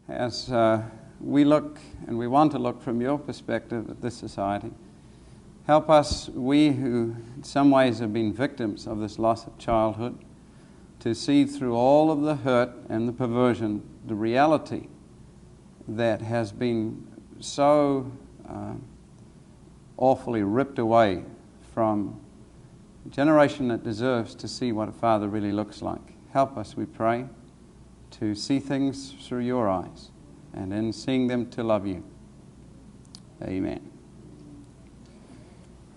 as we look and we want to look from your perspective at this society. Help us, we who in some ways have been victims of this loss of childhood, to see through all of the hurt and the perversion the reality that has been so awfully ripped away from a generation that deserves to see what a father really looks like. Help us, we pray, to see things through your eyes, and in seeing them to love you. Amen.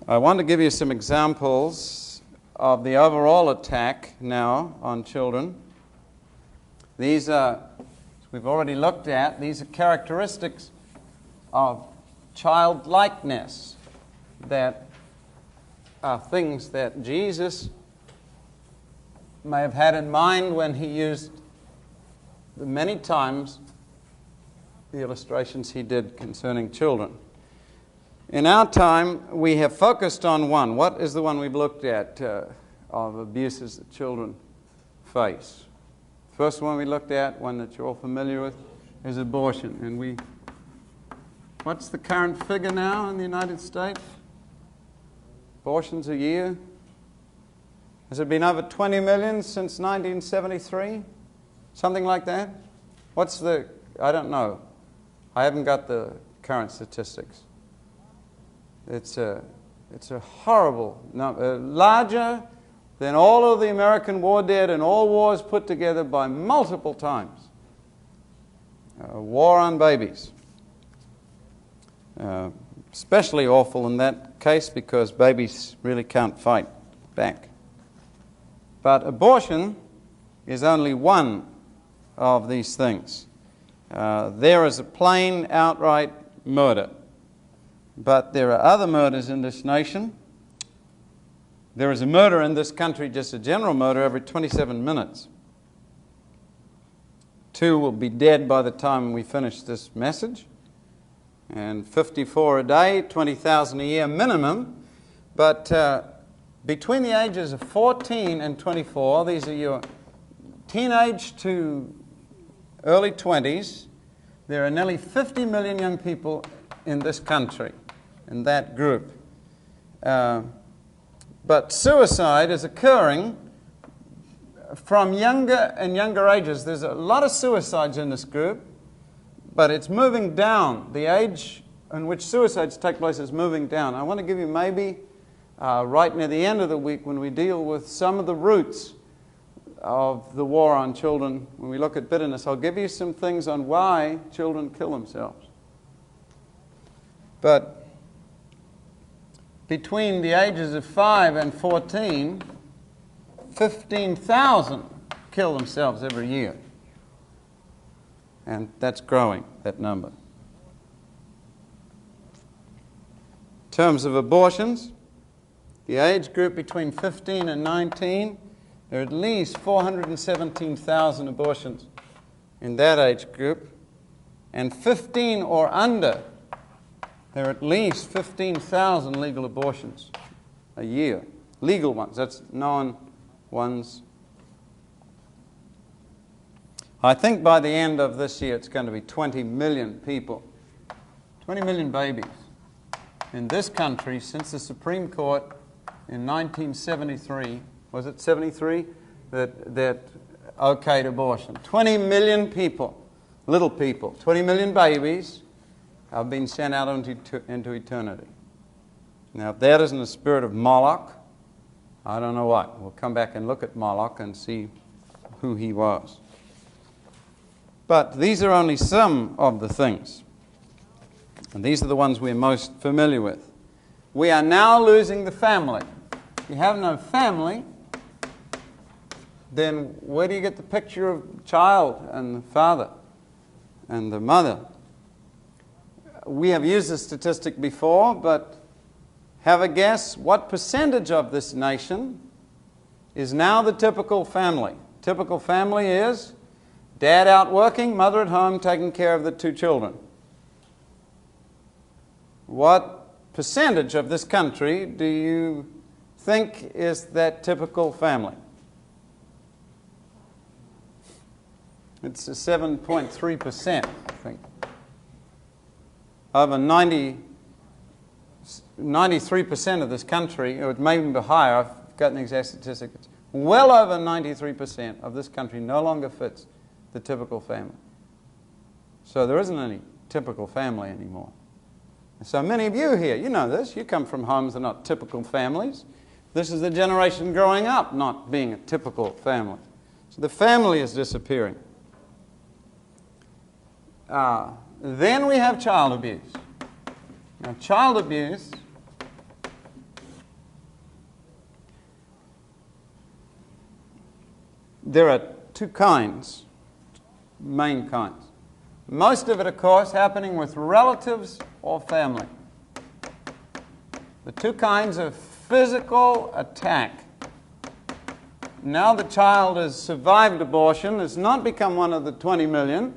I want to give you some examples of the overall attack now on children. These are, we've already looked at, these are characteristics of childlikeness that are things that Jesus may have had in mind when he used many times the illustrations he did concerning children. In our time, we have focused on one. What is the one we've looked at of abuses that children face? First one we looked at, one that you're all familiar with, is abortion. And what's the current figure now in the United States? Abortions a year? Has it been over 20 million since 1973? Something like that? I don't know. I haven't got the current statistics. It's a horrible number, larger than all of the American war dead and all wars put together by multiple times. War on babies. Especially awful in that case because babies really can't fight back. But abortion is only one of these things. There is a plain, outright murder. But there are other murders in this nation. There is a murder in this country, just a general murder, every 27 minutes. 2 will be dead by the time we finish this message. And 54 a day, 20,000 a year minimum. But between the ages of 14 and 24, these are your teenage to early 20s, there are nearly 50 million young people in this country, in that group. But suicide is occurring from younger and younger ages. There's a lot of suicides in this group, but it's moving down. The age in which suicides take place is moving down. I want to give you maybe right near the end of the week when we deal with some of the roots of the war on children, when we look at bitterness, I'll give you some things on why children kill themselves. But between the ages of 5 and 14, 15,000 kill themselves every year. And that's growing, that number. In terms of abortions, the age group between 15 and 19, there are at least 417,000 abortions in that age group. And 15 or under, there are at least 15,000 legal abortions a year. Legal ones, that's known ones. I think by the end of this year it's going to be 20 million people, 20 million babies in this country since the Supreme Court in 1973, was it 73, that okayed abortion. 20 million people, little people, 20 million babies have been sent out into eternity. Now, if that isn't the spirit of Moloch, I don't know what. We'll come back and look at Moloch and see who he was. But these are only some of the things. And these are the ones we're most familiar with. We are now losing the family. If you have no family, then where do you get the picture of child and the father and the mother? We have used this statistic before, but have a guess what percentage of this nation is now the typical family? Typical family is dad out working, mother at home taking care of the 2 children. What percentage of this country do you think is that typical family? It's 7.3%, I think. Over 93% of this country, or it may even be higher, I've got an exact statistic, it's well over 93% of this country no longer fits the typical family. So there isn't any typical family anymore. And so many of you here, you know this, you come from homes that are not typical families. This is the generation growing up not being a typical family. So the family is disappearing. Then we have child abuse. Now, child abuse there are two kinds, main kinds. Most of it, of course, happening with relatives or family. The two kinds of physical attack. Now the child has survived abortion, has not become one of the 20 million,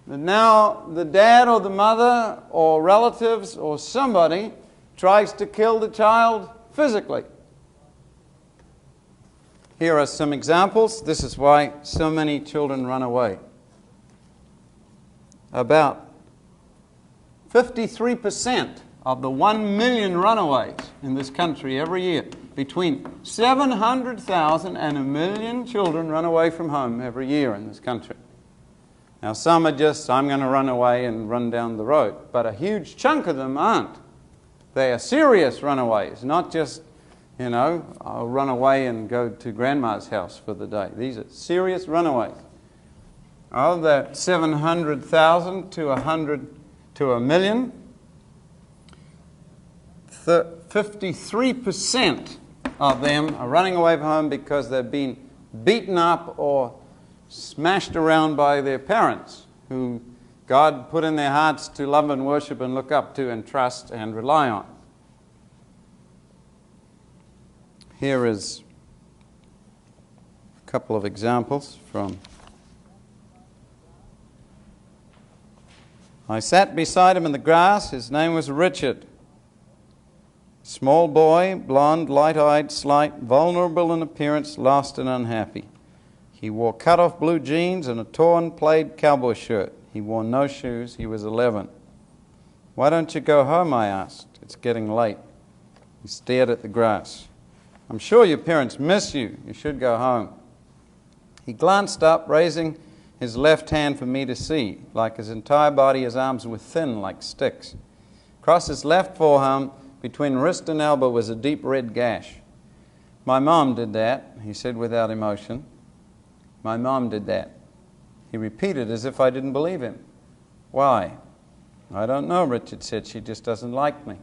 but now the dad or the mother or relatives or somebody tries to kill the child physically. Here are some examples. This is why so many children run away. About 53% of the 1 million runaways in this country every year, between 700,000 and 1 million children run away from home every year in this country. Now, some are just, I'm going to run away and run down the road, but a huge chunk of them aren't. They are serious runaways, not just, you know, I'll run away and go to grandma's house for the day. These are serious runaways. Of that 700,000 to 100 to 1 million, 53% of them are running away from home because they've been beaten up or smashed around by their parents, who God put in their hearts to love and worship and look up to and trust and rely on. Here is a couple of examples from... I sat beside him in the grass. His name was Richard. Small boy, blonde, light-eyed, slight, vulnerable in appearance, lost and unhappy. He wore cut-off blue jeans and a torn plaid cowboy shirt. He wore no shoes. He was 11. Why don't you go home, I asked. It's getting late. He stared at the grass. I'm sure your parents miss you. You should go home. He glanced up, raising his left hand for me to see. Like his entire body, his arms were thin like sticks. Across his left forearm, between wrist and elbow, was a deep red gash. My mom did that, he said without emotion. My mom did that. He repeated as if I didn't believe him. Why? I don't know, Richard said. She just doesn't like me.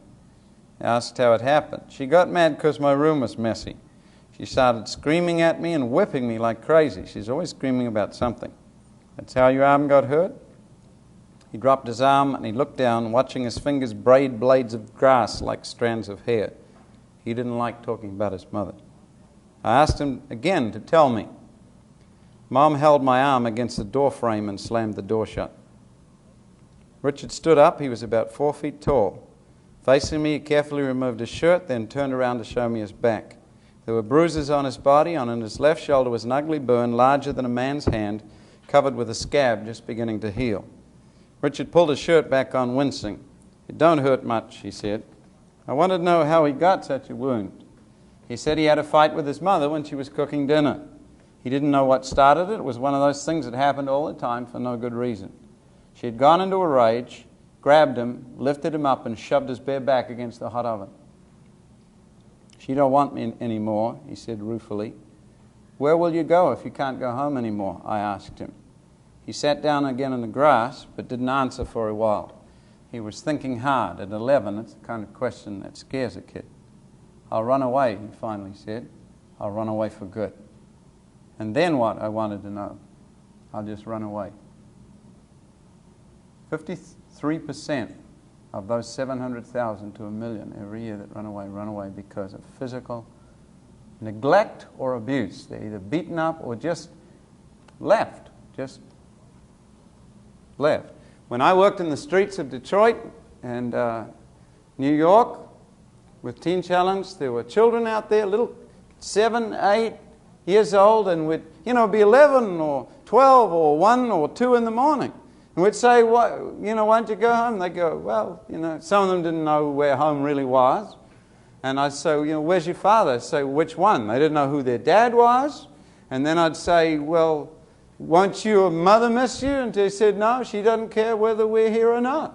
I asked how it happened. She got mad because my room was messy. She started screaming at me and whipping me like crazy. She's always screaming about something. That's how your arm got hurt? He dropped his arm and he looked down, watching his fingers braid blades of grass like strands of hair. He didn't like talking about his mother. I asked him again to tell me. Mom held my arm against the door frame and slammed the door shut. Richard stood up. He was about 4 feet tall. Facing me, he carefully removed his shirt, then turned around to show me his back. There were bruises on his body. On his left shoulder was an ugly burn larger than a man's hand, covered with a scab just beginning to heal. Richard pulled his shirt back on, wincing. It don't hurt much, he said. I wanted to know how he got such a wound. He said he had a fight with his mother when she was cooking dinner. He didn't know what started it. It was one of those things that happened all the time for no good reason. She had gone into a rage, grabbed him, lifted him up, and shoved his bare back against the hot oven. She don't want me anymore, he said ruefully. Where will you go if you can't go home anymore? I asked him. He sat down again in the grass, but didn't answer for a while. He was thinking hard. At 11, it's the kind of question that scares a kid. I'll run away, he finally said. I'll run away for good. And then what? I wanted to know. I'll just run away. 53% of those 700,000 to 1 million every year that run away because of physical neglect or abuse. They're either beaten up or just left. When I worked in the streets of Detroit and New York with Teen Challenge, there were children out there, little 7, 8 years old, and would be 11 or 12 or 1 or 2 in the morning. And we'd say, "What, why don't you go home?" They go, "Well, some of them didn't know where home really was." And I'd say, "Where's your father?" I'd say, "Which one?" They didn't know who their dad was. And then I'd say, "Well, won't your mother miss you?" And they said, "No, she doesn't care whether we're here or not."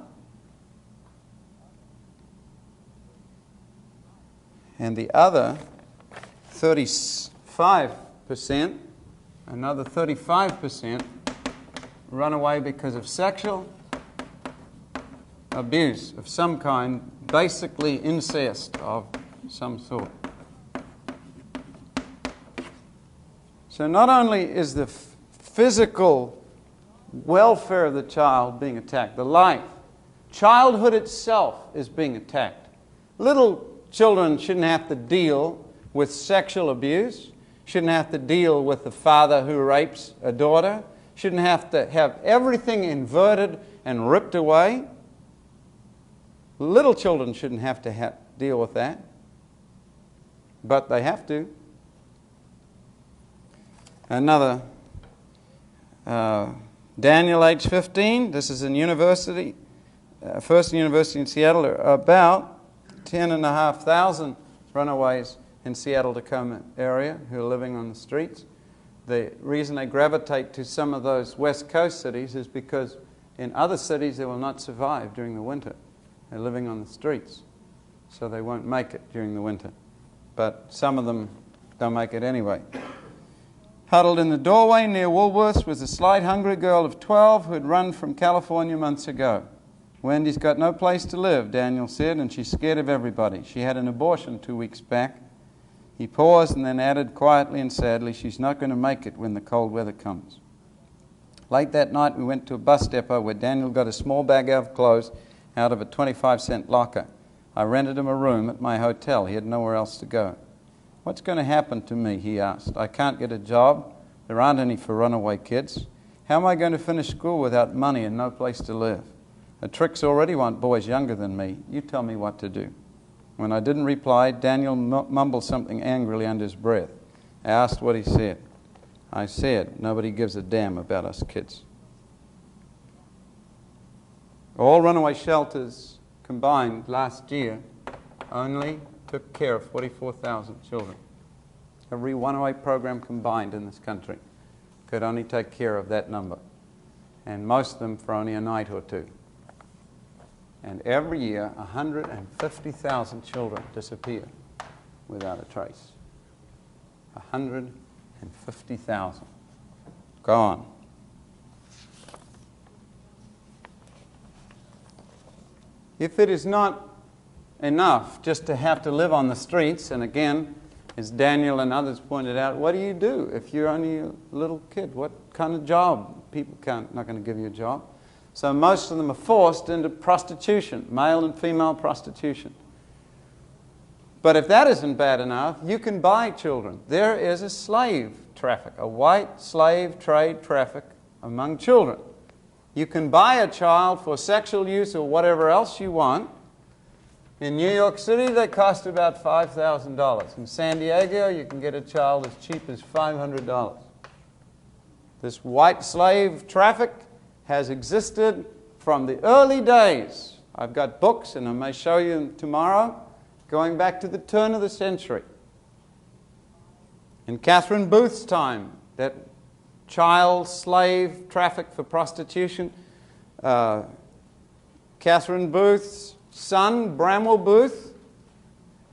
And the other 35%, another 35% run away because of sexual abuse of some kind, basically incest of some sort. So not only is the physical welfare of the child being attacked, the life, childhood itself is being attacked. Little children shouldn't have to deal with sexual abuse, shouldn't have to deal with the father who rapes a daughter, shouldn't have to have everything inverted and ripped away. Little children shouldn't have to deal with that, but they have to. Another, Daniel, age 15, this is in university, first university in Seattle, about 10,500 runaways in Seattle-Tacoma area who are living on the streets. The reason they gravitate to some of those West Coast cities is because in other cities they will not survive during the winter. They're living on the streets, so they won't make it during the winter. But some of them don't make it anyway. Huddled in the doorway near Woolworths was a slight, hungry girl of 12 who had run from California months ago. "Wendy's got no place to live," Daniel said, "and she's scared of everybody. She had an abortion 2 weeks back." He paused and then added quietly and sadly, "She's not going to make it when the cold weather comes." Late that night we went to a bus depot where Daniel got a small bag of clothes out of a 25-cent locker. I rented him a room at my hotel. He had nowhere else to go. "What's going to happen to me?" he asked. "I can't get a job. There aren't any for runaway kids. How am I going to finish school without money and no place to live? The tricks already want boys younger than me. You tell me what to do." When I didn't reply, Daniel mumbled something angrily under his breath. I asked what he said. I said, "Nobody gives a damn about us kids." All runaway shelters combined last year only took care of 44,000 children. Every runaway program combined in this country could only take care of that number, and most of them for only a night or two. And every year, 150,000 children disappear without a trace. 150,000. Gone. If it is not enough just to have to live on the streets, and again, as Daniel and others pointed out, what do you do if you're only a little kid? What kind of job? People not going to give you a job. So most of them are forced into prostitution, male and female prostitution. But if that isn't bad enough, you can buy children. There is a slave traffic, a white slave trade traffic among children. You can buy a child for sexual use or whatever else you want. In New York City, they cost about $5,000. In San Diego, you can get a child as cheap as $500. This white slave traffic has existed from the early days. I've got books, and I may show you them tomorrow, going back to the turn of the century. In Catherine Booth's time, that child slave traffic for prostitution, Catherine Booth's son, Bramwell Booth,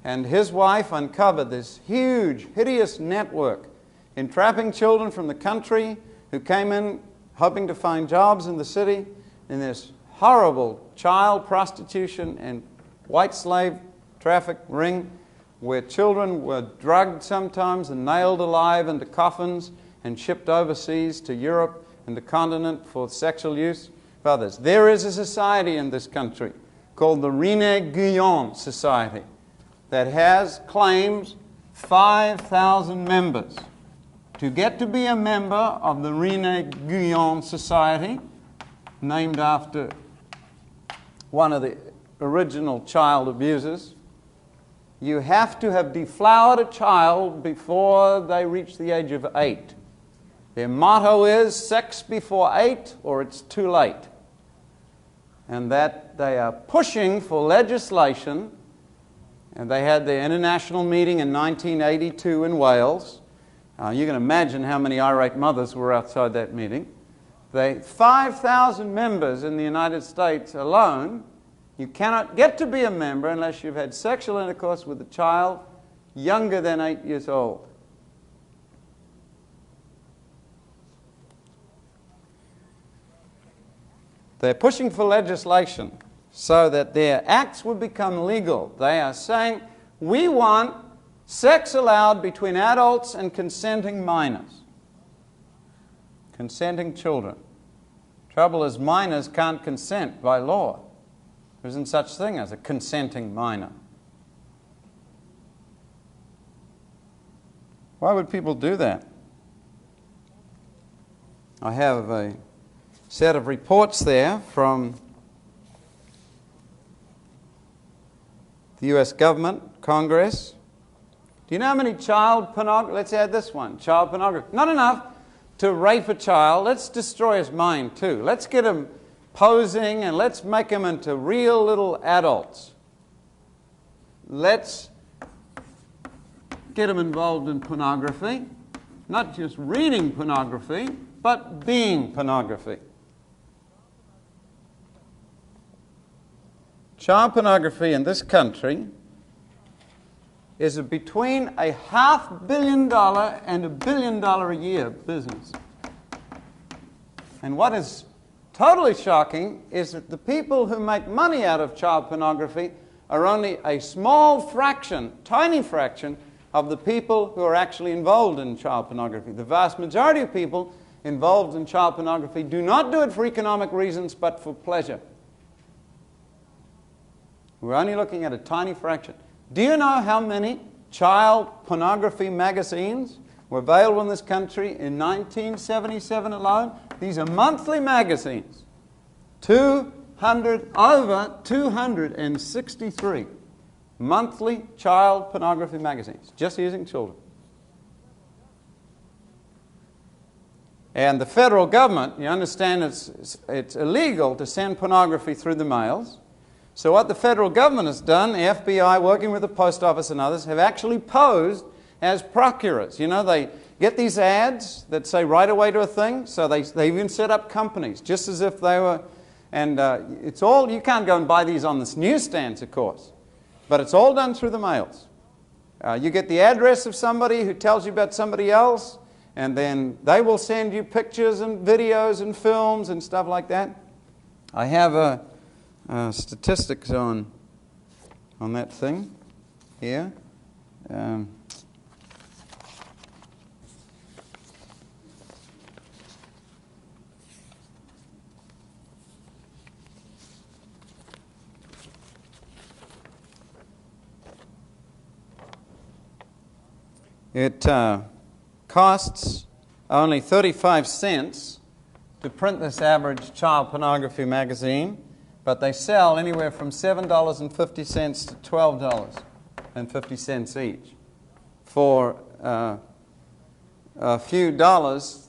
and his wife uncovered this huge, hideous network entrapping children from the country who came in hoping to find jobs in the city in this horrible child prostitution and white slave traffic ring where children were drugged sometimes and nailed alive into coffins and shipped overseas to Europe and the continent for sexual use of others. There is a society in this country called the Rene Guyon Society that claims 5,000 members. To get to be a member of the Rene Guyon Society, named after one of the original child abusers, you have to have deflowered a child before they reach the age of 8. Their motto is sex before 8 or it's too late. And that they are pushing for legislation. And they had their international meeting in 1982 in Wales. You can imagine how many irate mothers were outside that meeting. 5,000 members in the United States alone. You cannot get to be a member unless you've had sexual intercourse with a child younger than 8 years old. They're pushing for legislation so that their acts will become legal. They are saying, we want sex allowed between adults and consenting minors, consenting children. Trouble is, minors can't consent by law. There isn't such thing as a consenting minor. Why would people do that? I have a set of reports there from the U.S. government, Congress. Do you know how many child pornography? Let's add this one, child pornography. Not enough to rape a child. Let's destroy his mind too. Let's get him posing and let's make him into real little adults. Let's get him involved in pornography. Not just reading pornography, but being pornogaphy. Child pornography in this country is between a $500 million and $1 billion a year business. And what is totally shocking is that the people who make money out of child pornography are only a small fraction, tiny fraction, of the people who are actually involved in child pornography. The vast majority of people involved in child pornography do not do it for economic reasons, but for pleasure. We're only looking at a tiny fraction. Do you know how many child pornography magazines were available in this country in 1977 alone? These are monthly magazines. Over 263 monthly child pornography magazines, just using children. And the federal government, you understand it's illegal to send pornography through the mails. So what the federal government has done, the FBI working with the post office and others, have actually posed as procurers. You know, they get these ads that say right away to a thing, so they even set up companies, just as if they were, and it's all, you can't go and buy these on the newsstands, of course, but it's all done through the mails. You get the address of somebody who tells you about somebody else, and then they will send you pictures and videos and films and stuff like that. I have statistics on that thing here. It costs only 35 cents to print this average child pornography magazine, but they sell anywhere from $7.50 to $12.50 each. For a few dollars,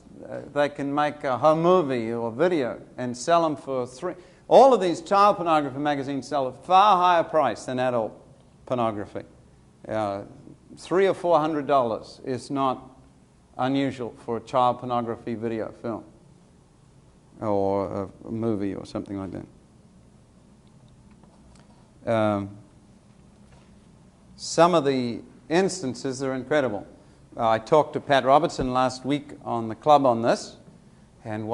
they can make a home movie or video and sell them for $3. All of these child pornography magazines sell at a far higher price than adult pornography. $300 or $400 is not unusual for a child pornography video film or a movie or something like that. Some of the instances are incredible. I talked to Pat Robertson last week on the club on this, and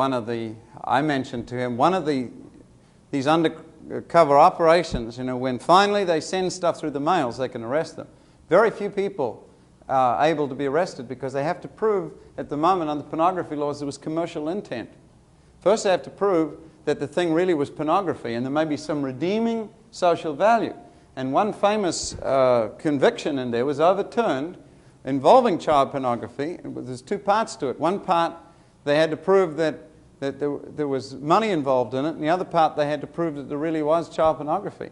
I mentioned to him these undercover operations, you know, when finally they send stuff through the mails, they can arrest them. Very few people are able to be arrested because they have to prove, at the moment under pornography laws, there was commercial intent. First they have to prove that the thing really was pornography and there may be some redeeming social value. And one famous conviction in there was overturned involving child pornography. There's two parts to it. One part, they had to prove that there was money involved in it, and the other part, they had to prove that there really was child pornography.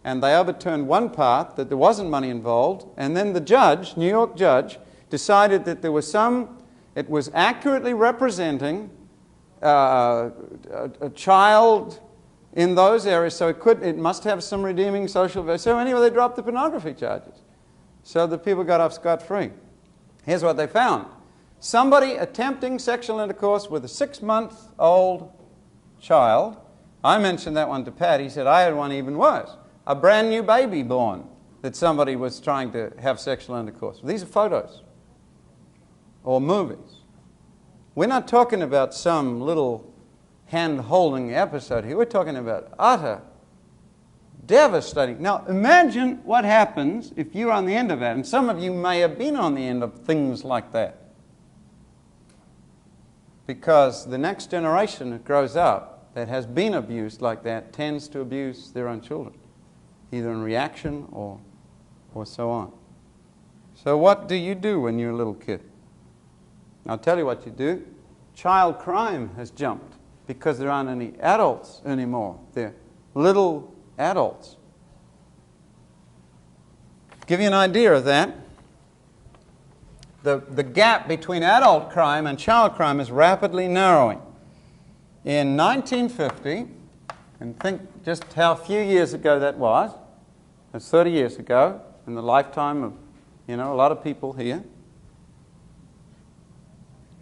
And they overturned one part, that there wasn't money involved, and then the judge, New York judge, decided that there was some It was accurately representing a child in those areas, so it must have some redeeming social value. So anyway, they dropped the pornography charges. So the people got off scot-free. Here's what they found. Somebody attempting sexual intercourse with a 6-month-old child. I mentioned that one to Pat. He said, I had one even worse. A brand new baby born that somebody was trying to have sexual intercourse with. These are photos or movies. We're not talking about some little hand-holding episode here. We're talking about utter, devastating. Now, imagine what happens if you're on the end of that. And some of you may have been on the end of things like that. Because the next generation that grows up that has been abused like that tends to abuse their own children, either in reaction or so on. So what do you do when you're a little kid? I'll tell you what you do. Child crime has jumped because there aren't any adults anymore. They're little adults. Give you an idea of that. The gap between adult crime and child crime is rapidly narrowing. In 1950, and think just how few years ago that was, that's 30 years ago, in the lifetime of, a lot of people here,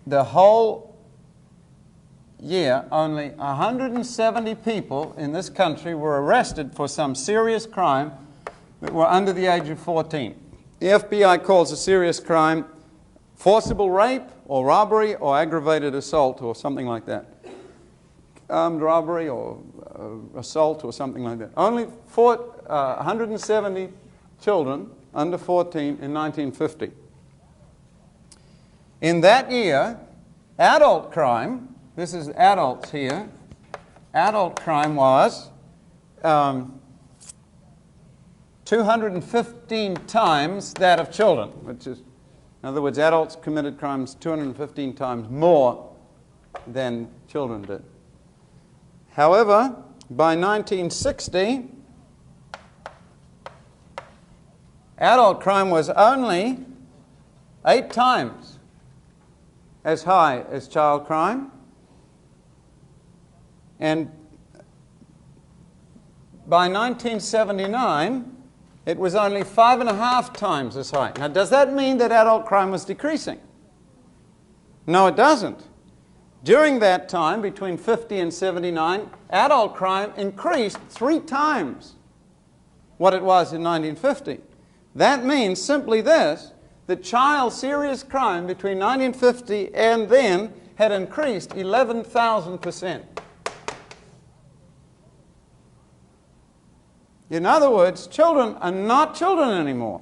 the whole year, only 170 people in this country were arrested for some serious crime that were under the age of 14. The FBI calls a serious crime forcible rape or robbery or aggravated assault or something like that. Armed robbery or assault or something like that. Only 170 children under 14 in 1950. In that year, adult crime, this is adults here, adult crime was 215 times that of children, which is, in other words, adults committed crimes 215 times more than children did. However, by 1960, adult crime was only 8 times as high as child crime. And by 1979, it was only 5.5 times as high. Now, does that mean that adult crime was decreasing? No, it doesn't. During that time, between 50 and 79, adult crime increased 3 times what it was in 1950. That means simply this, that child serious crime between 1950 and then had increased 11,000%. In other words, children are not children anymore.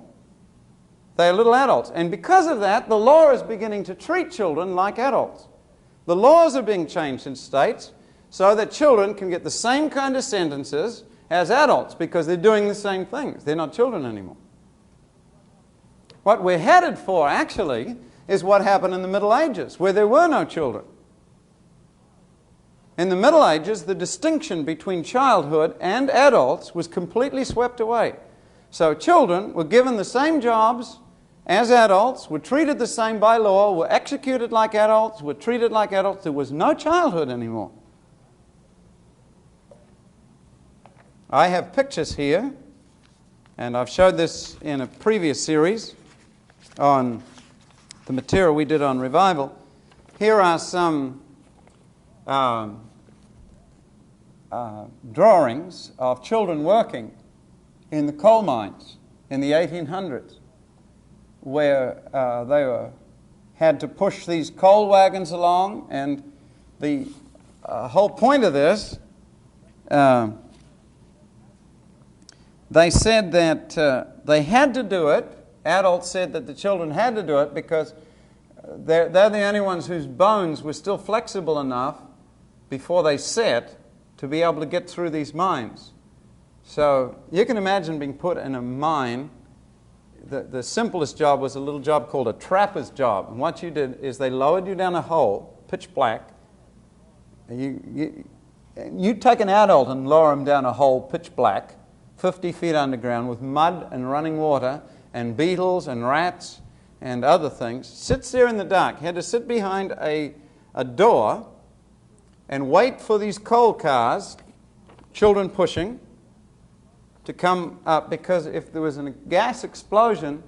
They are little adults. And because of that, the law is beginning to treat children like adults. The laws are being changed in states so that children can get the same kind of sentences as adults because they're doing the same things. They're not children anymore. What we're headed for, actually, is what happened in the Middle Ages, where there were no children. In the Middle Ages, the distinction between childhood and adults was completely swept away. So children were given the same jobs as adults, were treated the same by law, were executed like adults, were treated like adults. There was no childhood anymore. I have pictures here, and I've showed this in a previous series on the material we did on revival. Here are some drawings of children working in the coal mines in the 1800s, where had to push these coal wagons along, and the whole point of this, they said that they had to do it. Adults said that the children had to do it because they're the only ones whose bones were still flexible enough before they set to be able to get through these mines. So you can imagine being put in a mine. The simplest job was a little job called a trapper's job. And what you did is they lowered you down a hole, pitch black. You'd take an adult and lower him down a hole, pitch black, 50 feet underground with mud and running water and beetles and rats and other things, sits there in the dark. He had to sit behind a door and wait for these coal cars, children pushing, to come up, because if there was a gas explosion,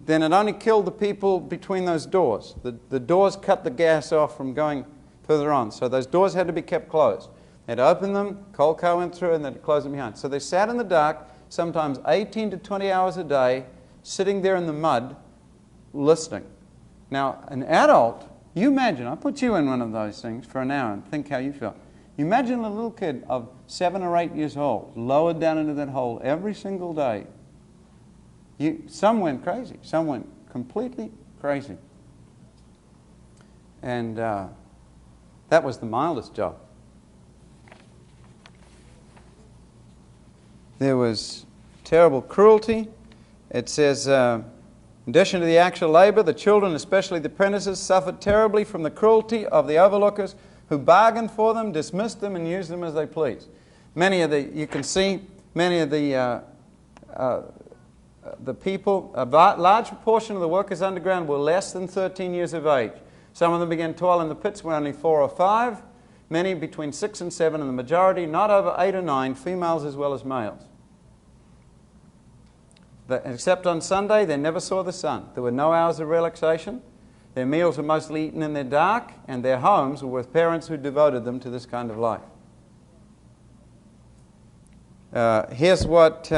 then it only killed the people between those doors. The doors cut the gas off from going further on. So those doors had to be kept closed. They'd open them, coal car went through, and they'd close them behind. So they sat in the dark, sometimes 18 to 20 hours a day, sitting there in the mud, listening. Now, an adult, you imagine, I'll put you in one of those things for an hour and think how you feel. You imagine a little kid of 7 or 8 years old, lowered down into that hole every single day. Some went crazy. Some went completely crazy. And that was the mildest job. There was terrible cruelty. It says, in addition to the actual labor, the children, especially the apprentices, suffered terribly from the cruelty of the overlookers who bargained for them, dismissed them, and used them as they pleased. You can see many of the people, a large proportion of the workers underground were less than 13 years of age. Some of them began toil in the pits when only 4 or 5, many between 6 and 7, and the majority not over 8 or 9, females as well as males. Except on Sunday, they never saw the sun. There were no hours of relaxation. Their meals were mostly eaten in the dark, and their homes were with parents who devoted them to this kind of life. Here's what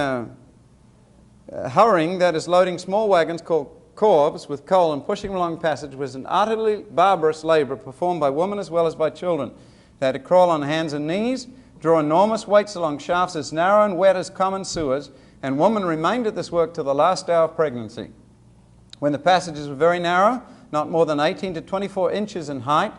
hurrying, that is loading small wagons called corbs with coal and pushing along passage, was an utterly barbarous labor performed by women as well as by children. They had to crawl on hands and knees, draw enormous weights along shafts as narrow and wet as common sewers, and women remained at this work till the last hour of pregnancy. When the passages were very narrow, not more than 18 to 24 inches in height,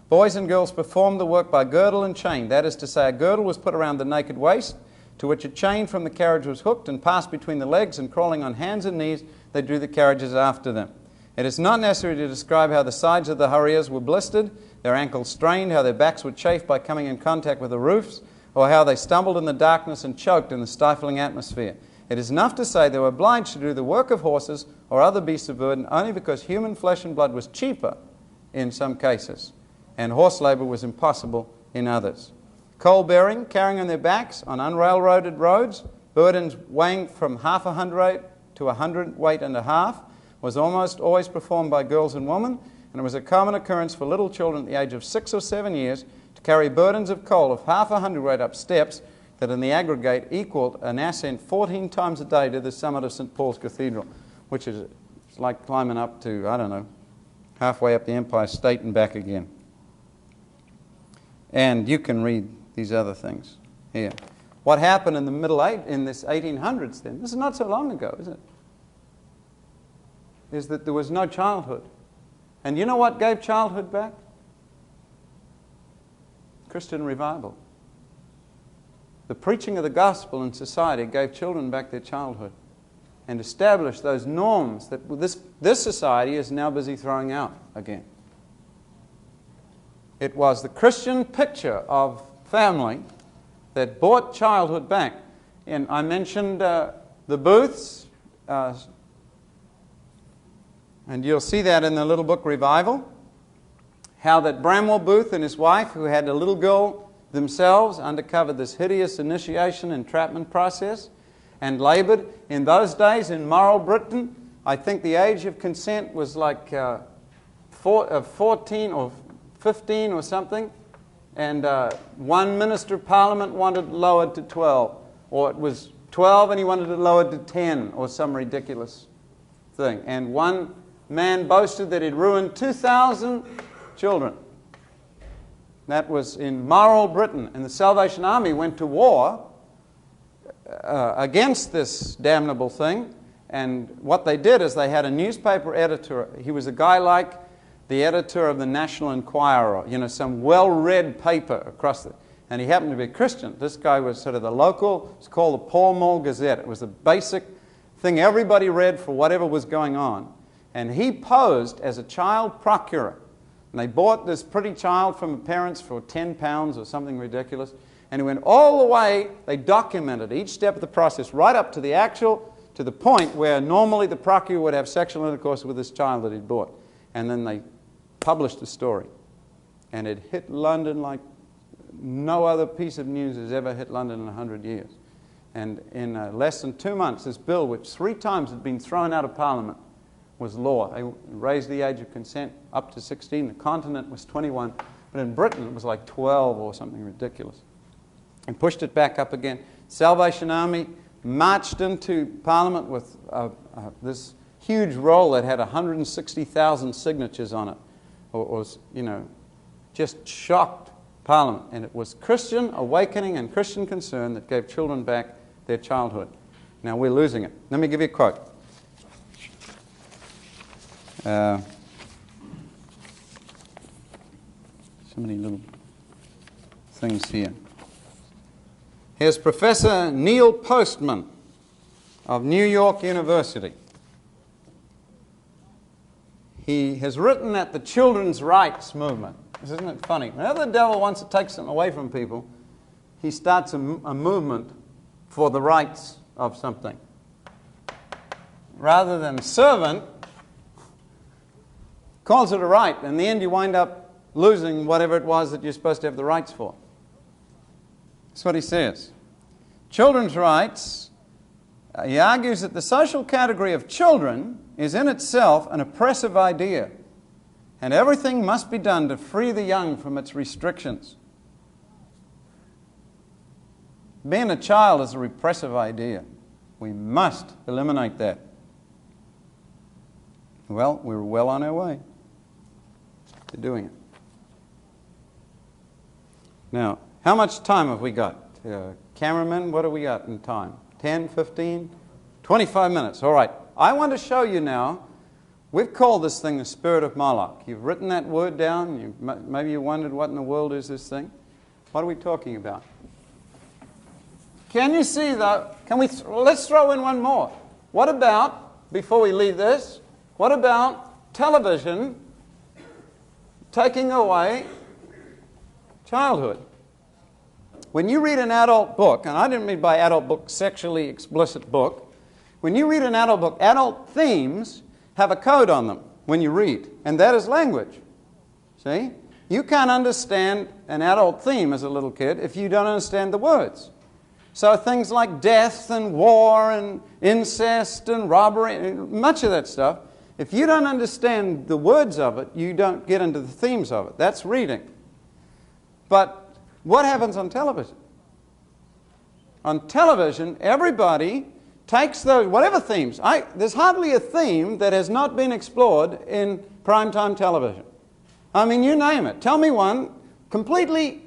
boys and girls performed the work by girdle and chain. That is to say, a girdle was put around the naked waist, to which a chain from the carriage was hooked and passed between the legs, and crawling on hands and knees, they drew the carriages after them. It is not necessary to describe how the sides of the hurriers were blistered, their ankles strained, how their backs were chafed by coming in contact with the roofs, or how they stumbled in the darkness and choked in the stifling atmosphere. It is enough to say they were obliged to do the work of horses or other beasts of burden only because human flesh and blood was cheaper in some cases, and horse labor was impossible in others. Coal bearing, carrying on their backs on unrailroaded roads, burdens weighing from half a hundredweight to a hundredweight and a half, was almost always performed by girls and women, and it was a common occurrence for little children at the age of 6 or 7 years to carry burdens of coal of half a hundredweight up steps that in the aggregate equaled an ascent 14 times a day to the summit of St. Paul's Cathedral, which is like climbing up to, I don't know, halfway up the Empire State and back again. And you can read these other things here. What happened in in this 1800s then, this is not so long ago, is it? Is that there was no childhood. And you know what gave childhood back? Christian revival. The preaching of the gospel in society gave children back their childhood and established those norms that this society is now busy throwing out again. It was the Christian picture of family that brought childhood back. And I mentioned the Booths, and you'll see that in the little book Revival, how that Bramwell Booth and his wife, who had a little girl themselves, undercovered this hideous initiation and entrapment process and labored. In those days in moral Britain, I think the age of consent was like 14 or 15 or something, and one minister of parliament wanted it lowered to 12, or it was 12 and he wanted it lowered to 10 or some ridiculous thing. And one man boasted that he'd ruined 2,000 children. That was in moral Britain, and the Salvation Army went to war against this damnable thing. And what they did is they had a newspaper editor. He was a guy like the editor of the National Enquirer, you know, some well-read paper across the... And he happened to be a Christian. This guy was sort of the local, it's called the Pall Mall Gazette. It was the basic thing everybody read for whatever was going on. And he posed as a child procurer. And they bought this pretty child from the parents for £10 or something ridiculous. And he went all the way, they documented each step of the process, right up to the actual to the point where normally the procurator would have sexual intercourse with this child that he'd bought. And then they published the story. And it hit London like no other piece of news has ever hit London in 100 years. And in less than 2 months, this bill, which 3 times had been thrown out of Parliament, was law. They raised the age of consent up to 16. The continent was 21. But in Britain, it was like 12 or something ridiculous. And pushed it back up again. Salvation Army marched into Parliament with this huge roll that had 160,000 signatures on it. It was, just shocked Parliament. And it was Christian awakening and Christian concern that gave children back their childhood. Now we're losing it. Let me give you a quote. So many little things here. Here's Professor Neil Postman of New York University. He has written at the children's rights movement. Isn't it funny? Whenever the devil wants to take something away from people, he starts a movement for the rights of something. Rather than servant, calls it a right. In the end, you wind up losing whatever it was that you're supposed to have the rights for. That's what he says. Children's rights, he argues that the social category of children is in itself an oppressive idea, and everything must be done to free the young from its restrictions. Being a child is a repressive idea. We must eliminate that. Well, we're well on our way to doing it. Now, how much time have we got? Cameraman, what do we got in time? 10, 15, 25 minutes. All right. I want to show you now, we've called this thing the spirit of Moloch. You've written that word down. Maybe you wondered what in the world is this thing. What are we talking about? Can you see though? Let's throw in one more. What about, before we leave this, what about television taking away childhood? When you read an adult book, and I didn't mean by adult book sexually explicit book, when you read an adult book, adult themes have a code on them when you read, and that is language. See? You can't understand an adult theme as a little kid if you don't understand the words. So things like death and war and incest and robbery, much of that stuff, if you don't understand the words of it, you don't get into the themes of it. That's reading. But what happens on television? On television, everybody takes those, whatever themes. There's hardly a theme that has not been explored in primetime television. I mean, you name it. Tell me one, completely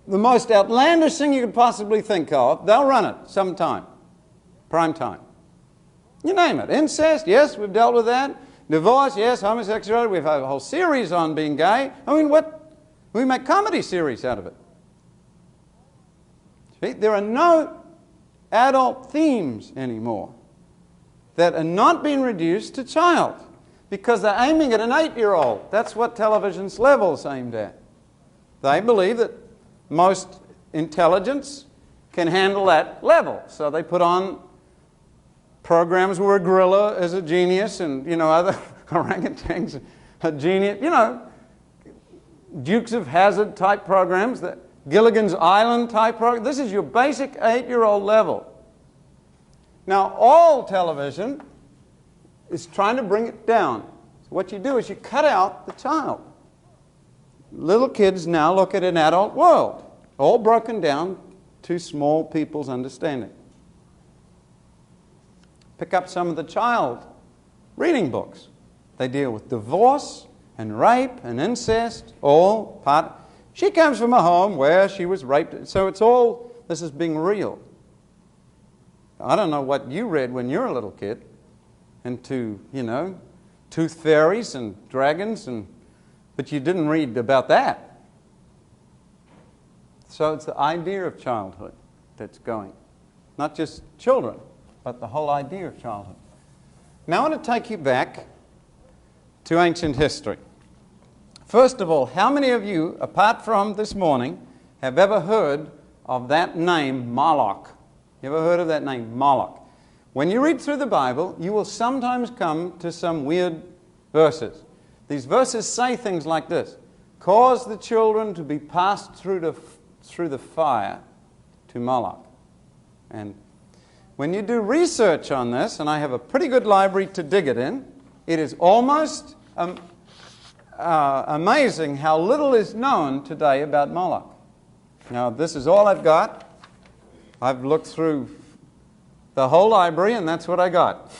the most outlandish thing you could possibly think of. They'll run it sometime. Prime time. You name it. Incest, yes, we've dealt with that. Divorce, yes. Homosexuality, we've had a whole series on being gay. I mean, we make comedy series out of it. See, there are no adult themes anymore that are not being reduced to child because they're aiming at an 8-year-old. That's what television's level's aimed at. They believe that most intelligence can handle that level. So they put on programs where a gorilla is a genius and, other orangutans a genius. Dukes of Hazzard type programs, that Gilligan's Island type program. This is your basic 8-year-old level. Now, all television is trying to bring it down. So what you do is you cut out the child. Little kids now look at an adult world, all broken down to small people's understanding. Pick up some of the child reading books. They deal with divorce and rape and incest, all part. She comes from a home where she was raped. So it's all, this is being real. I don't know what you read when you were a little kid. Into, tooth fairies and dragons, but you didn't read about that. So it's the idea of childhood that's going. Not just children, but the whole idea of childhood. Now I want to take you back to ancient history. First of all, how many of you, apart from this morning, have ever heard of that name, Moloch? You ever heard of that name, Moloch? When you read through the Bible, you will sometimes come to some weird verses. These verses say things like this: cause the children to be passed through the fire to Moloch. And when you do research on this, and I have a pretty good library to dig it in, it is almost amazing how little is known today about Moloch. Now, this is all I've got. I've looked through the whole library, and that's what I got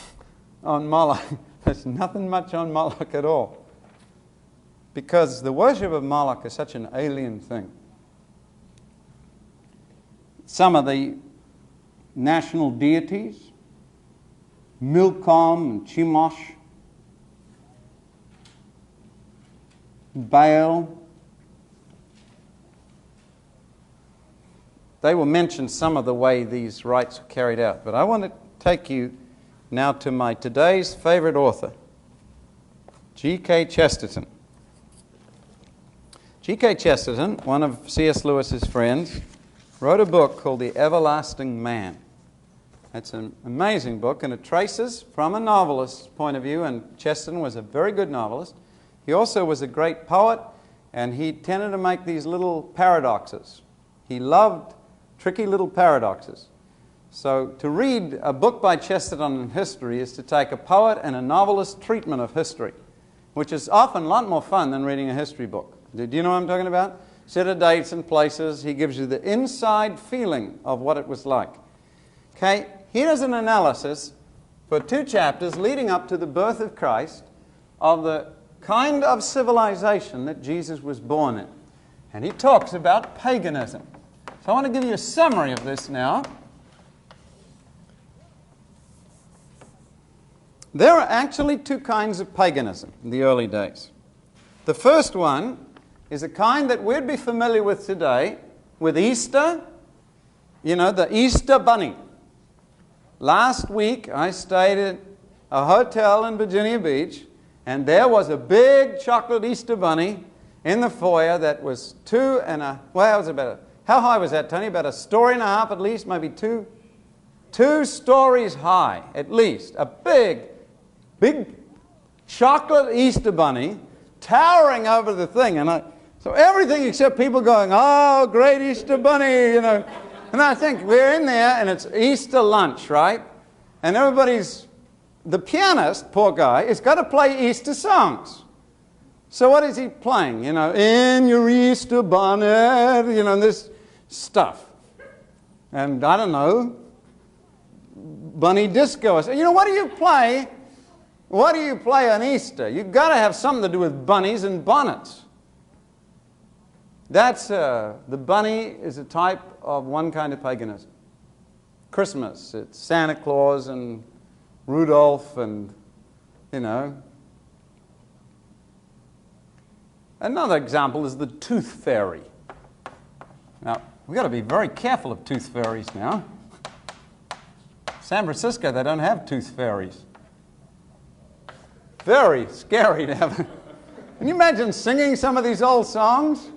on Moloch. There's nothing much on Moloch at all, because the worship of Moloch is such an alien thing. Some of the national deities, Milcom and Chemosh, Baal, they will mention some of the way these rites are carried out. But I want to take you now to my today's favorite author, G.K. Chesterton. G.K. Chesterton, one of C.S. Lewis's friends, wrote a book called The Everlasting Man. It's an amazing book, and it traces from a novelist's point of view, and Chesterton was a very good novelist. He also was a great poet, and he tended to make these little paradoxes. He loved tricky little paradoxes. So to read a book by Chesterton on history is to take a poet and a novelist's treatment of history, which is often a lot more fun than reading a history book. Do you know what I'm talking about? Set of dates and places. He gives you the inside feeling of what it was like. Okay, he does an analysis for 2 chapters leading up to the birth of Christ of the kind of civilization that Jesus was born in. And he talks about paganism. So I want to give you a summary of this now. There are actually 2 kinds of paganism in the early days. The first one is a kind that we'd be familiar with today with Easter. You know, the Easter bunny. Last week I stayed at a hotel in Virginia Beach, and there was a big chocolate Easter bunny in the foyer that was how high was that, Tony? About 1.5 stories at least, maybe two stories high at least. A big chocolate Easter bunny towering over the thing. And so everything except people going, oh, great Easter bunny, you know. And I think we're in there and it's Easter lunch, right? And the pianist, poor guy, has got to play Easter songs. So what is he playing? You know, in your Easter bonnet, you know, this stuff. And I don't know, bunny disco. So, you know, what do you play? What do you play on Easter? You've got to have something to do with bunnies and bonnets. That's, the bunny is a type of one kind of paganism. Christmas, it's Santa Claus and Rudolph and, you know. Another example is the tooth fairy. Now, we've got to be very careful of tooth fairies now. San Francisco, they don't have tooth fairies. Very scary to have. Can you imagine singing some of these old songs?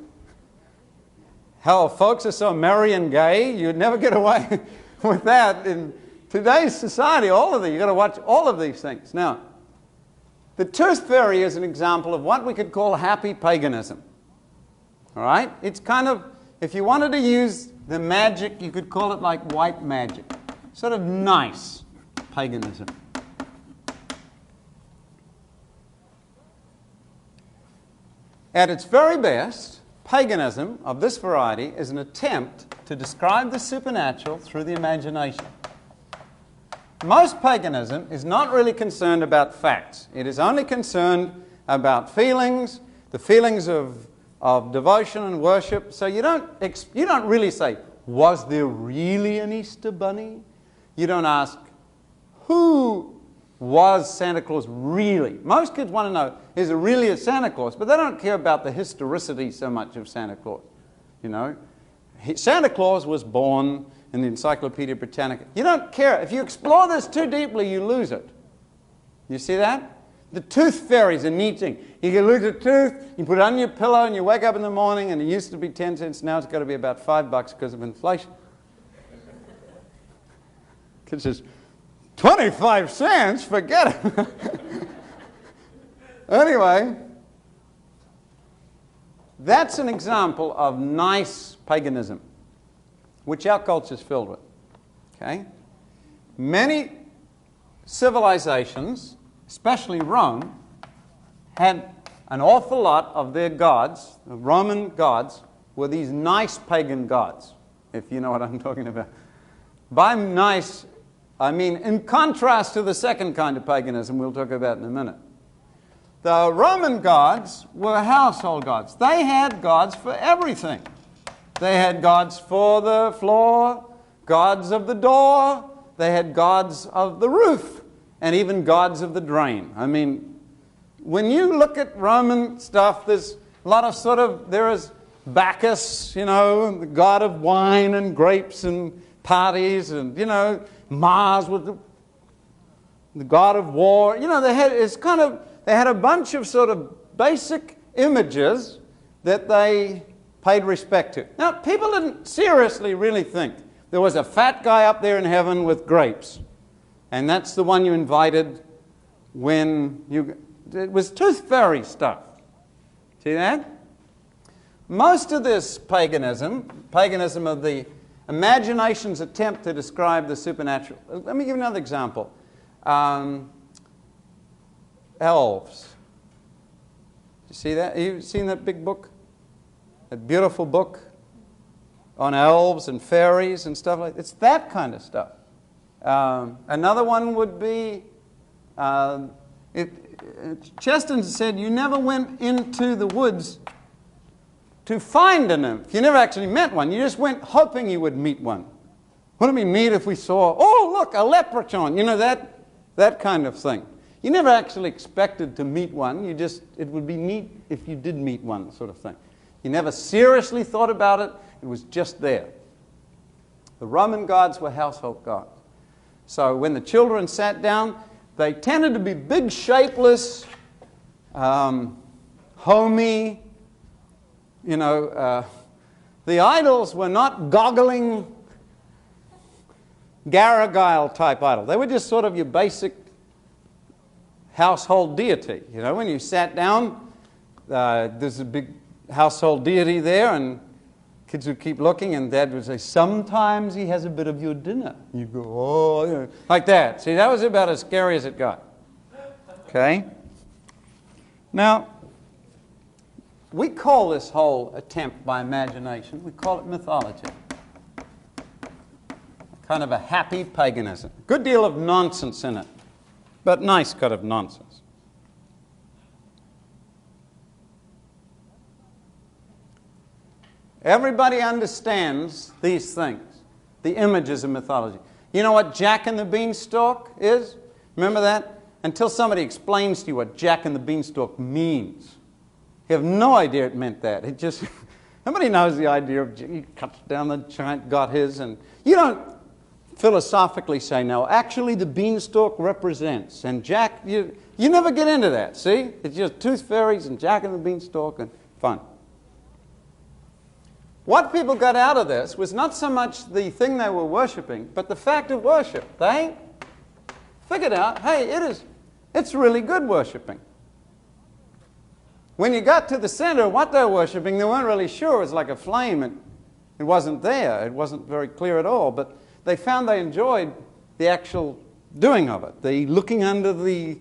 How folks are so merry and gay, you'd never get away with that. In today's society, you've got to watch all of these things. Now, the tooth fairy is an example of what we could call happy paganism. All right? It's kind of, if you wanted to use the magic, you could call it like white magic. Sort of nice paganism. At its very best, paganism of this variety is an attempt to describe the supernatural through the imagination. Most paganism is not really concerned about facts. It is only concerned about feelings, the feelings of devotion and worship. So you don't really say, was there really an Easter bunny? You don't ask, who was Santa Claus really? Most kids want to know, is there really a Santa Claus? But they don't care about the historicity so much of Santa Claus. You know, Santa Claus was born in the Encyclopedia Britannica. You don't care. If you explore this too deeply, you lose it. You see that? The tooth fairy is a neat thing. You can lose a tooth, you put it on your pillow, and you wake up in the morning, and it used to be 10 cents. Now it's got to be about $5 because of inflation. It's just 25 cents? Forget it. Anyway, that's an example of nice paganism, which our culture is filled with. Okay? Many civilizations, especially Rome, had an awful lot of their gods, the Roman gods, were these nice pagan gods, if you know what I'm talking about. By nice, I mean in contrast to the second kind of paganism we'll talk about in a minute. The Roman gods were household gods. They had gods for everything. They had gods for the floor, gods of the door, they had gods of the roof, and even gods of the drain. I mean, when you look at Roman stuff, there's a lot of there is Bacchus, you know, the god of wine and grapes and parties, and, you know, Mars was the god of war. You know, they had a bunch of sort of basic images that they paid respect to. Now, people didn't seriously really think there was a fat guy up there in heaven with grapes, and that's the one you invited when you... It was tooth fairy stuff. See that? Most of this paganism of the imagination's attempt to describe the supernatural. Let me give you another example. Elves. You see that? You've seen that big book? That beautiful book on elves and fairies and stuff like that? It's that kind of stuff. Another one would be... Chesterton said you never went into the woods to find a nymph. You never actually met one. You just went hoping you would meet one. What do we meet if we saw, oh, look, a leprechaun? You know, that kind of thing. You never actually expected to meet one. It would be neat if you did meet one, sort of thing. You never seriously thought about it. It was just there. The Roman gods were household gods. So when the children sat down, they tended to be big, shapeless, homey. You know, the idols were not goggling, Garagile type idol. They were just sort of your basic household deity. You know, when you sat down, there's a big household deity there, and kids would keep looking, and Dad would say, sometimes he has a bit of your dinner. You go, oh, you know, like that. See, that was about as scary as it got. Okay? Now, we call this whole attempt by imagination, we call it mythology. Kind of a happy paganism. Good deal of nonsense in it, but nice kind of nonsense. Everybody understands these things, the images of mythology. You know what Jack and the Beanstalk is? Remember that? Until somebody explains to you what Jack and the Beanstalk means. You have no idea it meant that. It just, nobody knows the idea of, he cuts down the giant, got his, and you don't philosophically say, no, actually the beanstalk represents, and Jack, you never get into that, see? It's just tooth fairies and Jack and the Beanstalk and fun. What people got out of this was not so much the thing they were worshipping, but the fact of worship. They figured out, hey, it's really good worshipping. When you got to the center of what they were worshipping, they weren't really sure. It was like a flame, and it wasn't there. It wasn't very clear at all, but they found they enjoyed the actual doing of it, the looking under the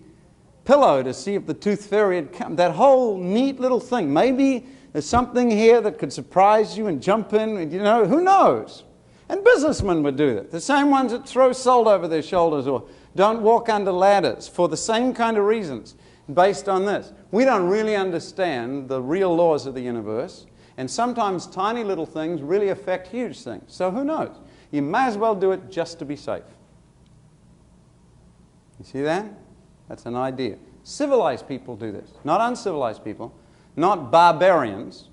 pillow to see if the tooth fairy had come. That whole neat little thing. Maybe there's something here that could surprise you and jump in, and, you know, who knows? And businessmen would do that. The same ones that throw salt over their shoulders or don't walk under ladders for the same kind of reasons based on this. We don't really understand the real laws of the universe, and sometimes tiny little things really affect huge things. So who knows? You may as well do it just to be safe. You see that? That's an idea. Civilized people do this, not uncivilized people. Not barbarians,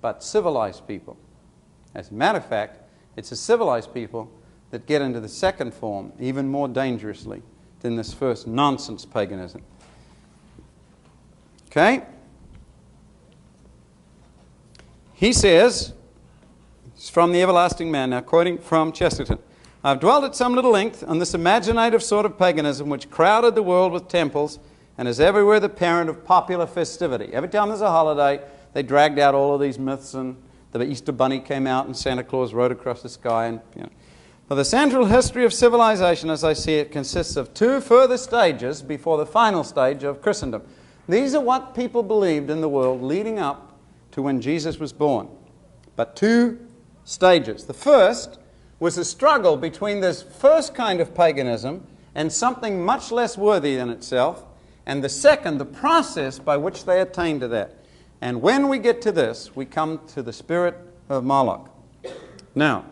but civilized people. As a matter of fact, it's the civilized people that get into the second form even more dangerously than this first nonsense paganism. Okay? He says, it's from the Everlasting Man, now quoting from Chesterton, I've dwelt at some little length on this imaginative sort of paganism which crowded the world with temples and is everywhere the parent of popular festivity. Every time there's a holiday, they dragged out all of these myths, and the Easter Bunny came out and Santa Claus rode across the sky. And, But the central history of civilization, as I see it, consists of two further stages before the final stage of Christendom. These are what people believed in the world leading up to when Jesus was born. But two stages. The first was a struggle between this first kind of paganism and something much less worthy in itself, and the second, the process by which they attained to that. And when we get to this, we come to the spirit of Moloch. Now,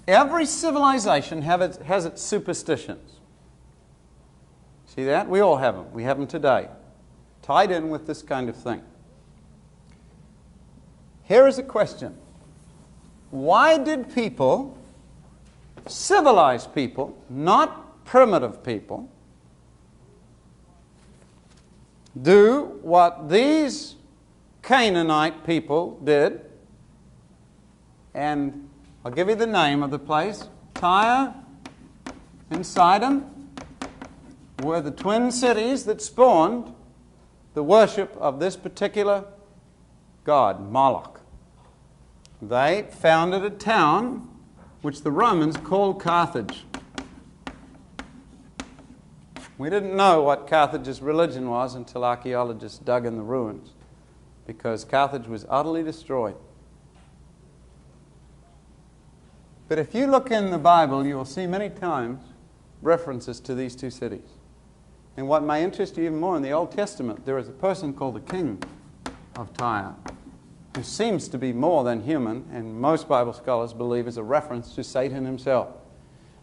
every civilization has its superstitions. See that? We all have them. We have them today, tied in with this kind of thing. Here is a question. Why did people, civilized people, not primitive people, do what these Canaanite people did? And I'll give you the name of the place. Tyre and Sidon were the twin cities that spawned the worship of this particular god, Moloch. They founded a town which the Romans called Carthage. We didn't know what Carthage's religion was until archaeologists dug in the ruins, because Carthage was utterly destroyed. But if you look in the Bible, you will see many times references to these two cities. And what may interest you even more, in the Old Testament, there is a person called the king of Tyre, who seems to be more than human, and most Bible scholars believe is a reference to Satan himself.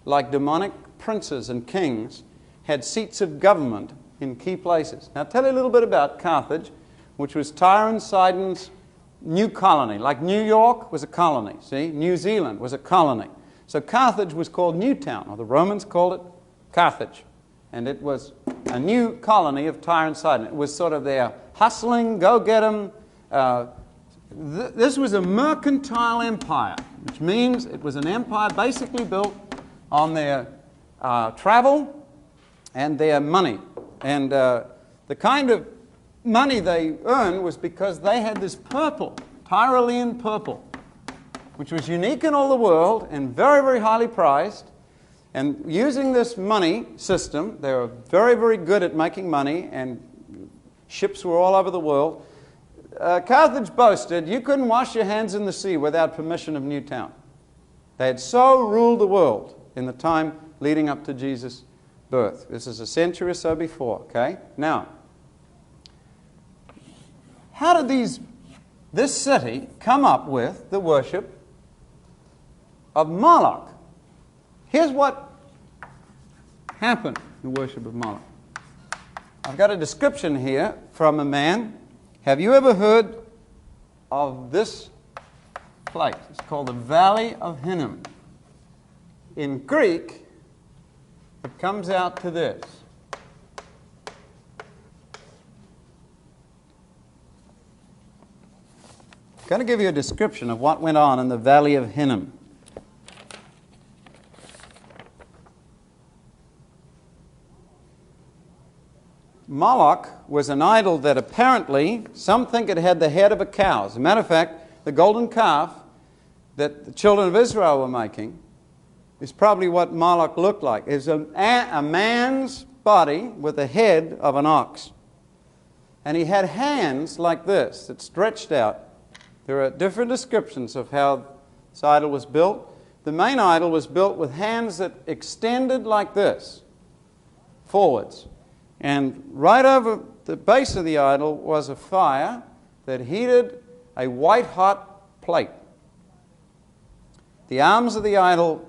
Like demonic princes and kings had seats of government in key places. Now, I'll tell you a little bit about Carthage, which was Tyre and Sidon's new colony. Like New York was a colony, see? New Zealand was a colony. So Carthage was called Newtown, or the Romans called it Carthage. And it was a new colony of Tyre and Sidon. It was sort of their hustling, go-get-'em. This was a mercantile empire, which means it was an empire basically built on their travel and their money. And the kind of money they earned was because they had this purple, Tyrolean purple, which was unique in all the world and very, very highly prized. And using this money system, they were very, very good at making money, and ships were all over the world. Carthage boasted you couldn't wash your hands in the sea without permission of Newtown. They had so ruled the world in the time leading up to Jesus' birth. This is a century or so before, okay? Now, how did this city come up with the worship of Moloch? Here's what happened in the worship of Moloch. I've got a description here from a man. Have you ever heard of this place? It's called the Valley of Hinnom. In Greek, it comes out to this. I'm going to give you a description of what went on in the Valley of Hinnom. Moloch was an idol that apparently, some think it had the head of a cow. As a matter of fact, the golden calf that the children of Israel were making is probably what Moloch looked like. It's a man's body with the head of an ox. And he had hands like this that stretched out. There are different descriptions of how this idol was built. The main idol was built with hands that extended like this, forwards. And right over the base of the idol was a fire that heated a white-hot plate. The arms of the idol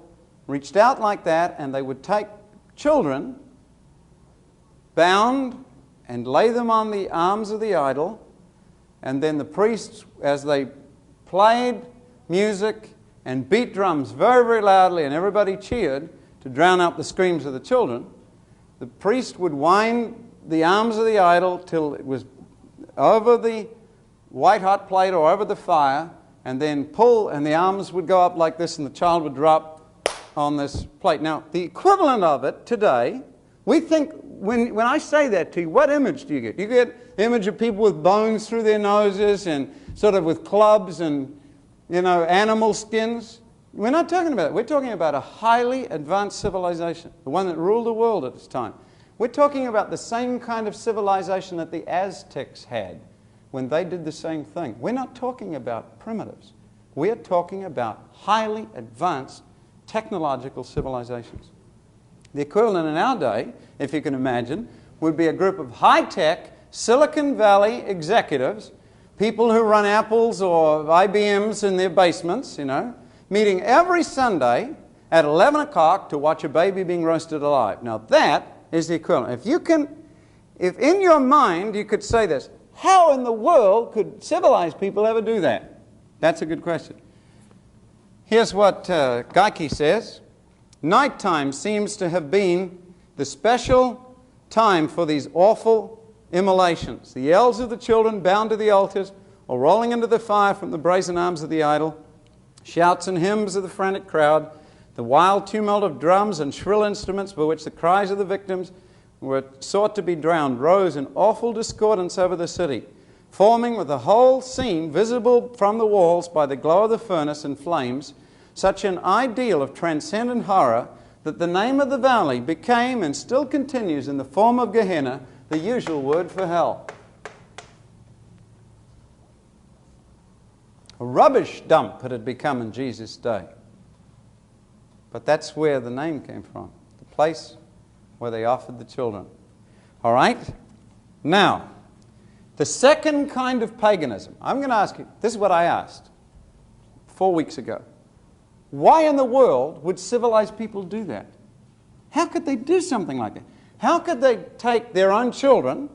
reached out like that, and they would take children, bound, and lay them on the arms of the idol, and then the priests, as they played music and beat drums very, very loudly, and everybody cheered to drown out the screams of the children, the priest would wind the arms of the idol till it was over the white-hot plate or over the fire, and then pull, and the arms would go up like this, and the child would drop on this plate. Now, the equivalent of it today, we think, when I say that to you, what image do you get? You get the image of people with bones through their noses and sort of with clubs and, animal skins. We're not talking about it. We're talking about a highly advanced civilization, the one that ruled the world at its time. We're talking about the same kind of civilization that the Aztecs had when they did the same thing. We're not talking about primitives. We're talking about highly advanced technological civilizations. The equivalent in our day, if you can imagine, would be a group of high-tech Silicon Valley executives, people who run Apples or IBMs in their basements, meeting every Sunday at 11 o'clock to watch a baby being roasted alive. Now that is the equivalent. If in your mind you could say this, how in the world could civilized people ever do that? That's a good question. Here's what Winkie says. Nighttime seems to have been the special time for these awful immolations. The yells of the children bound to the altars or rolling into the fire from the brazen arms of the idol, shouts and hymns of the frantic crowd, the wild tumult of drums and shrill instruments by which the cries of the victims were sought to be drowned rose in awful discordance over the city, forming with the whole scene visible from the walls by the glow of the furnace and flames, such an ideal of transcendent horror that the name of the valley became and still continues in the form of Gehenna, the usual word for hell. A rubbish dump it had become in Jesus' day. But that's where the name came from, the place where they offered the children. All right? Now, the second kind of paganism. I'm going to ask you, this is what I asked 4 weeks ago. Why in the world would civilized people do that? How could they do something like that? How could they take their own children,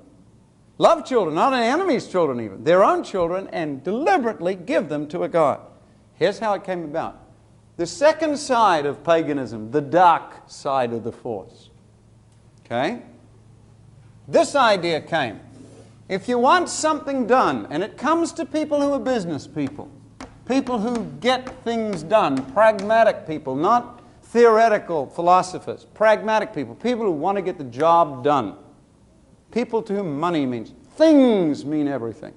love children, not an enemy's children even, their own children, and deliberately give them to a god? Here's how it came about. The second side of paganism, the dark side of the force. Okay? This idea came. If you want something done, and it comes to people who are business people, people who get things done, pragmatic people, not theoretical philosophers, pragmatic people, people who want to get the job done, people to whom money means, things mean everything.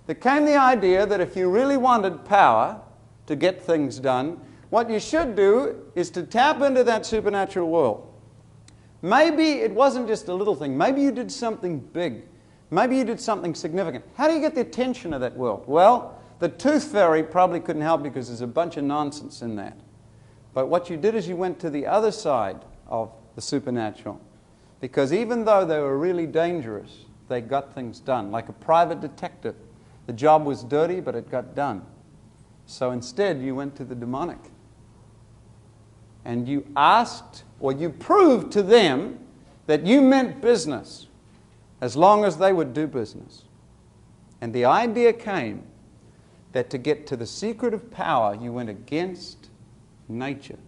There came the idea that if you really wanted power to get things done, what you should do is to tap into that supernatural world. Maybe it wasn't just a little thing. Maybe you did something big. Maybe you did something significant. How do you get the attention of that world? Well, the tooth fairy probably couldn't help because there's a bunch of nonsense in that. But what you did is you went to the other side of the supernatural. Because even though they were really dangerous, they got things done. Like a private detective. The job was dirty, but it got done. So instead, you went to the demonic. And you asked, or you proved to them that you meant business, as long as they would do business. And the idea came that to get to the secret of power, you went against nature.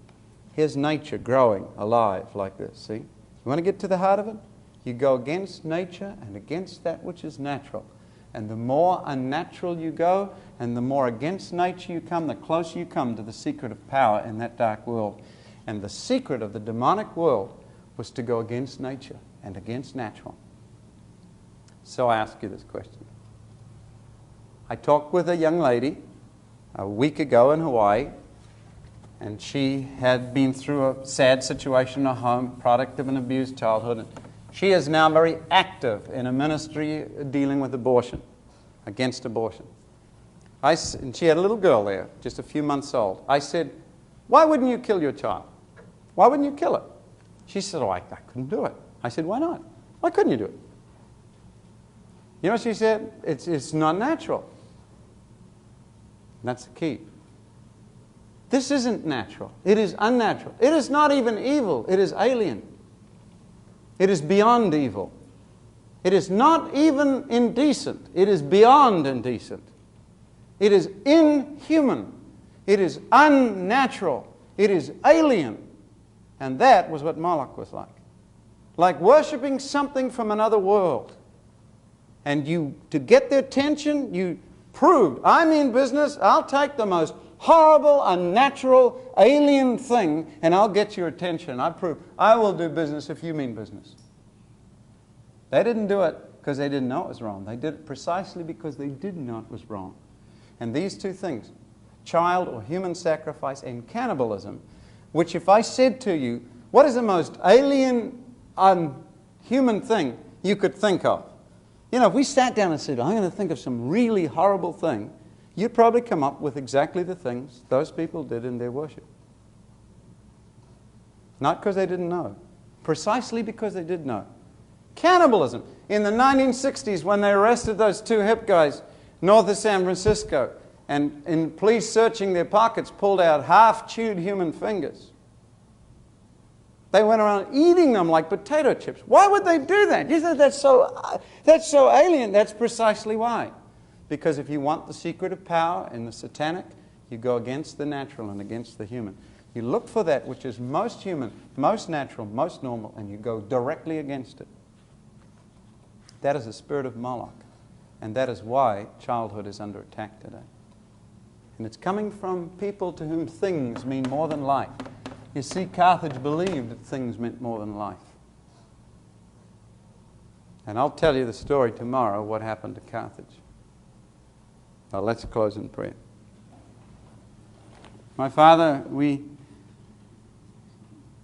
Here's nature growing alive like this, see? You want to get to the heart of it? You go against nature and against that which is natural. And the more unnatural you go, and the more against nature you come, the closer you come to the secret of power in that dark world. And the secret of the demonic world was to go against nature and against natural. So I ask you this question. I talked with a young lady a week ago in Hawaii, and she had been through a sad situation in her home, product of an abused childhood. And she is now very active in a ministry dealing with abortion, against abortion. And she had a little girl there, just a few months old. I said, why wouldn't you kill your child? Why wouldn't you kill her? She said, I couldn't do it. I said, why not? Why couldn't you do it? You know what she said? It's not natural. And that's the key. This isn't natural. It is unnatural. It is not even evil. It is alien. It is beyond evil. It is not even indecent. It is beyond indecent. It is inhuman. It is unnatural. It is alien. And that was what Moloch was like. Like worshiping something from another world. And to get their attention, you proved, I mean business, I'll take the most horrible, unnatural, alien thing, and I'll get your attention. I will do business if you mean business. They didn't do it because they didn't know it was wrong. They did it precisely because they did know it was wrong. And these two things, child or human sacrifice and cannibalism, which if I said to you, what is the most alien, unhuman thing you could think of? You know, if we sat down and said, I'm going to think of some really horrible thing, you'd probably come up with exactly the things those people did in their worship. Not because they didn't know. Precisely because they did know. Cannibalism. In the 1960s, when they arrested those two hip guys north of San Francisco, and in police searching their pockets pulled out half-chewed human fingers, they went around eating them like potato chips. Why would they do that? You think that's so alien. That's precisely why. Because if you want the secret of power in the satanic, you go against the natural and against the human. You look for that which is most human, most natural, most normal, and you go directly against it. That is the spirit of Moloch. And that is why childhood is under attack today. And it's coming from people to whom things mean more than life. You see, Carthage believed that things meant more than life. And I'll tell you the story tomorrow, what happened to Carthage. Now let's close in prayer. My Father, we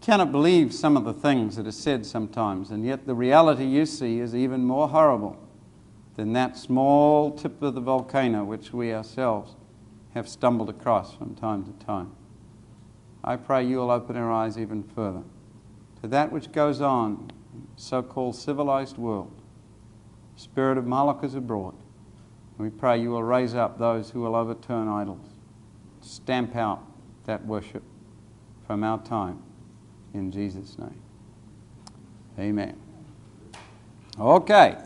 cannot believe some of the things that are said sometimes, and yet the reality you see is even more horrible than that small tip of the volcano which we ourselves have stumbled across from time to time. I pray you will open our eyes even further to that which goes on in the so-called civilized world. The spirit of Moloch is abroad. And we pray you will raise up those who will overturn idols, stamp out that worship from our time. In Jesus' name. Amen. Okay.